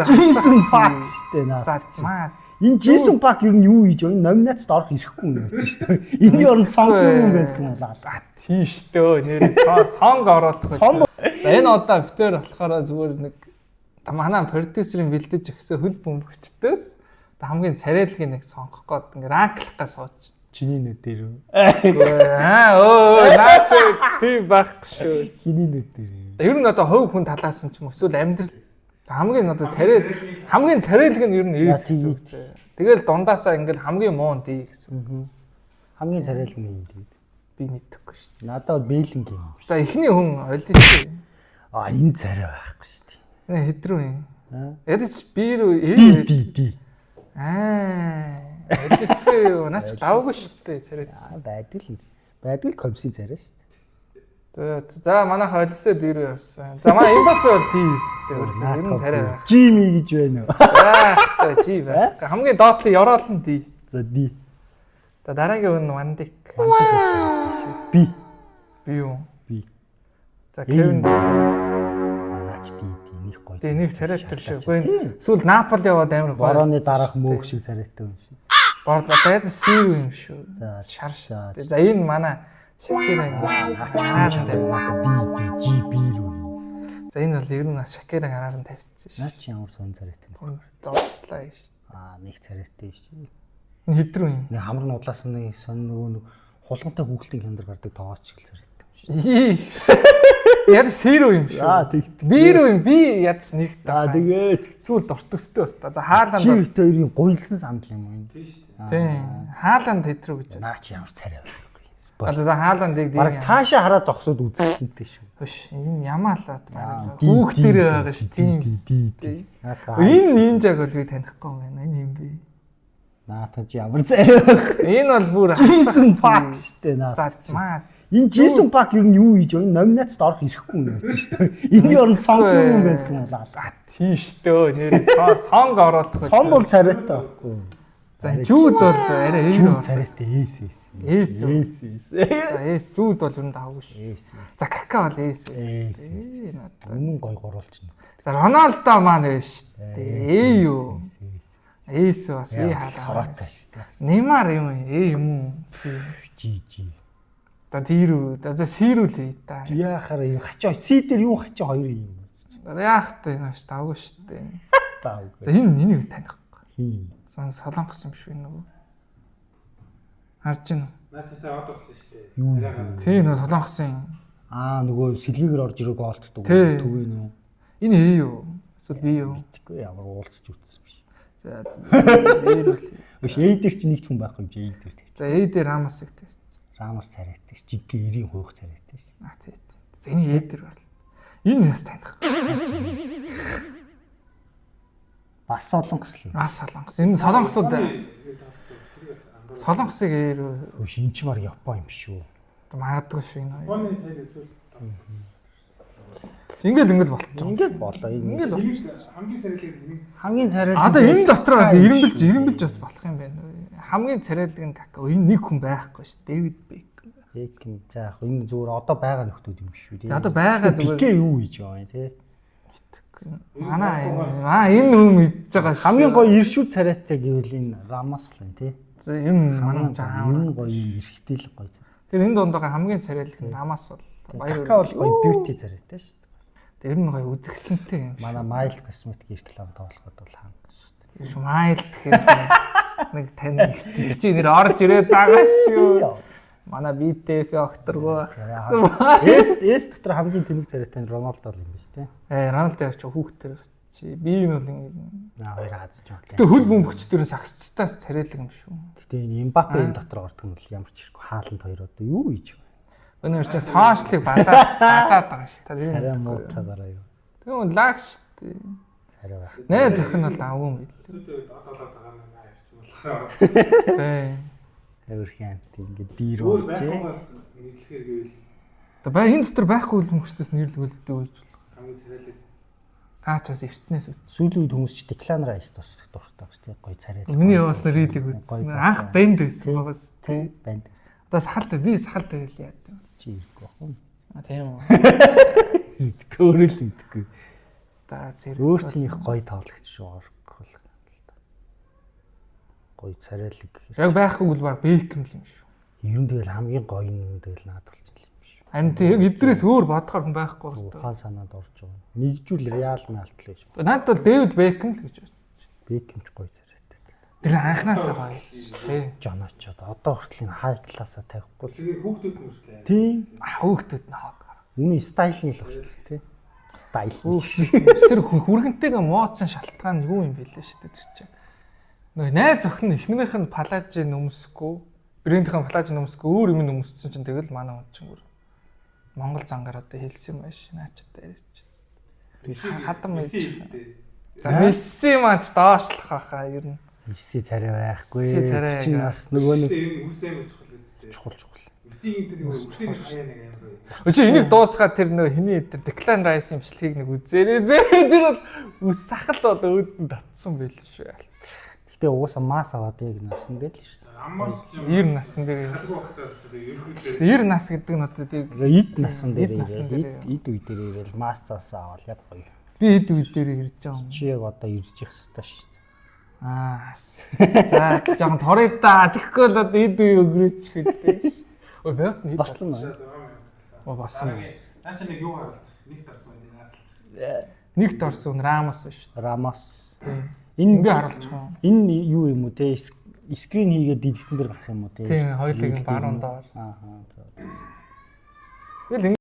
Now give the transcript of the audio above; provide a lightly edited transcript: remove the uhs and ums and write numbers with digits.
Джейсон Парк штэ наа. За маа. Энэ Джейсон Парк ер нь юу хийж байгаа? Номинацд орох ирэхгүй юм байна шүү дээ. Энэ орон сонг юм байсан болоо. Тийш дээ. Нэр сонг оруулах байсан. За энэ одоо битээр болохоор зүгээр нэг манай продюсерын бэлдэж өгсөн хөл бөмбөгчдөөс хамгийн царайлгийн нэг сонгох гээд ингээ ранклах гэж сууч. Чиний нүд дээр үү? Наач тийм байхгүй шүү. Хиний нүд дээр. Ер нь одоо хувь хүн талаас нь ч юм эсвэл амьдрал хамгийн одоо хамгийн царайлг нь ер нь Эрс гэсэн үг. Тэгэл дундаасаа ингээл хамгийн муу нь Ди гэсэн үг. Хамгийн царайлг нь юм тийм. Би мэдэхгүй шүү дээ. Надад бэлэнг юм. За эхний хүн ойлж шүү. Энэ царай байхгүй шүү дээ. Энэ хэдрүү юм. Ядаж би рүү Ди. Элсэн наач давгүй шүү дээ царайц. Байдаг комсын царай шүү дээ. За манайх олсоо дөрөв явсан. За манай Эмбапе бол Ди шүү дээ. Ер нь царай байх. Жими гэж байна уу? Яах Жи байх. Хамгийн доотлын ёроол нь Ди. За Ди. За дараагийн хүн Вандик. Би юу? Би. За Кевин наач Ди нэг гоё. Ди нэг царайтай шүү. Гэхдээ сүүл Наполи яваад амар гоё. Борооны дараах мөөх шиг царайтай юм шиг. Борлоо дээд сив юм шүү. За шаршаа. За энэ манай Шакирагийн би рүү. За энэ бол ер нь Шакираг хараар нь тавьчихсан шүү. Наач ямар сон царайтай юм. Зовслаа шүү. Нэг царайтай шүү. Энэ хэдрүү юм. Нэг хамар нудлаас нэг сон нөгөө хулгантай хүүхэлтийн хямдар гардаг тоогооч шиг царайтай юм шүү. Яд сиро юм шүү. Би рүү юм. Би ядс нэг та. Тэгээд сүүл дуртөстэй баста. За Хааланд чи хоёрын гуйлсан сандал юм уу? Тийм. Хааланд хэдрүү гэж. Наач ямар царай. За Хааландыг баг цаашаа хараа зогсоод үзчихэнтэй шүү. Хөш энэ ямаалаад байна. Хүүхд дээрээ байгаа ш тийм. Энэ нинжаг бол би танихгүй юм байна. Энэ юм би. Наатаж ямар царай. Энэ бол бүр Джейсон Парк штэ наа. За маа. Энэ Джейсон Парк ер нь юу хийж байгаа? Номинацд орох ирэхгүй юм байна шүү дээ. Энэ орон сонг юм байсан болоо. Тийш дээ. Нэр сонг оруулах байсан. Сон бол царайтай байхгүй. За Жууд бол арай Жууд царайтай эс. За Жууд бол ер нь давгүй шүү. За Кака бол эс. Өмнө гой гурвалж байна. За Роналдо маань вэ шүү. Юу. Эс бас би хаалаа. Сороотой шүү дээ. Неймар юм юм уу? Жи. За тийрүү. За сэрүүлээ та. Яахаар юм хачаа си дээр юу хачаа хоёр юм. Яах вэ нааш давгүй шүү дээ. Давгүй. За энэ нэнийг танихгүй. Сон солонгос юм шиг нөгөө. Харж байна уу? Наачсаа од болсон шүү дээ. Тийм нөгөө солонгосын. Нөгөө сэлгээгээр орж ирээ голддог. Төвөө нөө. Энэ юу? Эсвэл би юу? Тэгэхгүй ямар уулзч үтсэн биш. За дээр үл. Эй дээр чи нэг ч хүн байхгүй юм чи эй дээр тавь. За эй дээр Рамосыг тавь. Рамос царайтай ш. Жиггээ 90 хуух царайтай ш. Тийм. За энэ эй дээр бол. Энэ яс таних. Бас солонгос л. Бас солонгос. Энэ солонгосууд солонгосыг шинч мар Япон юм шүү. Магадгүй шүү энэ. Японы сайн эсвэл Ингээл болчихоо. Ингээл болоо. Ингээл хамгийн царайлаг нэг хамгийн царайлаг. Одоо энэ дотор бас ирэмбэлж бас болох юм байна. Хамгийн царайлаг нь Кака. Энэ нэг хүн байхгүй шүү. Дэвид Бекхэм. За яг энэ зүгээр одоо байгаа нөхдүүд юм шүү тий. Одоо байгаа зүгээр. Пике юу хийж байгаа юм тий. Манай энэ хүн хийж байгаа шүү. Хамгийн гоё иршүүд царайтай гэвэл энэ Рамос л юм тий. За энэ манай жаа. Энэ гоё эргэтэй л гоё. Тэр энэ дундаа хамгийн царайлаг нь Рамос бол Кака бол гоё бьюти царайтай шүү. Тэр нь гоё үзэсгэлэнтэй юм. Манай Майл косметик реклам тоглоход бол ханга шүү дээ. Майл гэхээр нэг тань их чи нэр орж ирээд байгаа шүү. Манай BTF окторгоо. Эс дотор хамгийн тэнэг царайтай нь Роналдо л юм биш тий. Роналдо яг ч хүүхдэр чи би энэ бол ингэ хоёр хазж байгаа. Гэтэ хөл бөмбөгчдөрөөс агцтаас царайлаг юм шүү. Гэтэ энэ Эмбапе энэ дотор ордог нь ямар ч ирэхгүй хаалт хоёр одоо юу хийж вэ? Өнөө чи соошлыг базаад байгаа шүү. Царай муутадараа юу. Тэгвэл лаг шүү. Царай баг. Нэ зөхөн бол авгүй юм билээ. одоо байгаа ярьж болох. Тэ. Эвэрхэн ингэ дир Өөр болж байхгүйгээс нэрлэхээр гэвэл Тэгээ энэ дотор байхгүй хөл бөмбөгчдөөс нэрлэгүүлдэг үйлч. хамгийн царайлаг. Таачаас эртнээс үт. сүүлийн үед хүмүүс ч Declan Rice тус дуртай бас тий гоё царай. Миний явуулсан рилиг үзсэн. Анх бэнд байсан байгаас тий бэнд. Одоо сахалтай би сахалтай хэл яадаг. Чи ирэхгүй бах юм. А тийм үү. Көөрөл идэхгүй. та зэрэг. Өөрсдийнх гоё тоглогч шүү орох. Гоё царайлаг. Яг байхгүй бол баг Бекхэм л юм шүү. Ер нь тэгэл хамгийн гоё нь тэгэл наад болчихлоо юм шүү. Харин тийм яг эдрээс өөр бодохоор хүн байхгүй шүү. Ухаан санаад орж байгаа. Нэгжүүл Реал Малтл гэж. Надад бол Дэвид Бекхэм л гэж байна. Бекэмч гоё царайтай. Тэр анханасаа гоё шүү. Жоночод одоо хүртэл хай классаа тавихгүй л. Тэгээ хүүхдүүд нь хүртлээ. Тийм. Хөөгтүүд нь хог. Үүний стайлны л болчихлоо тий. Стайл. Тэр хүргэнтэйгээ мооцсон шалтгаан юу юм бэ лээ шүү дээ тэр чинь. Нөгөө найз охин эхнэрийнх нь палажин өмсөхгүй, брэндийнх нь палажин өмсөхгүй өөр юм өмссөн чинь тэгэл манай хүн чинь Монгол зангаар одоо хэлсэн маш наачад дээрч. Хадам байж. За Месси маань доошлох хаа ер нь. Месси царай байхгүй. Месси царай Чи бас нөгөө нэг Тэгээ энэ үсээ мэд чухал үстэй. чухал. Үсийн тэр нэг үсийн хаяа нэг амар. Өчиг энийг дуусгаад тэр нөгөө хиний тэр Declan Rice-ийн бичлэгийг нэг үзээрэй. Тэр бол үс сахал бол өөдөнд татсан байл шүү. Гэтэ угаасаа мас аваад яг насан дээр л шүү. Аммаас ч 90 насн дээр. хадгалах багтаа тэгээ ерөөдөө 90 нас гэдэг нь одоо тийг Эд насан дээр Эд насан дээр. эд үе дээр ирэл мас цаасаа аваад яг гоё. би хэд үе дээр ирж байгаа юм. Чи яг одоо ирж явах хэрэгтэй шүү дээ. За жоохон торыг да. Тэгэхгүй бол одоо эд үе өгрөөч хэвтэй. Ой бот нь Болсон уу? болсон. Нааша нэг юу харуулчих. Нэг тарсан байх харуулчих. Нэгт орсон Рамос шүү дээ. Рамос. Ингээ харуулчих юм. Энэ юу юм уу те? Скрин хийгээд дэлгэсэн дээр гарах юм уу те? Тийм хоёулыг нь баруун доор. Аа. Тэгэл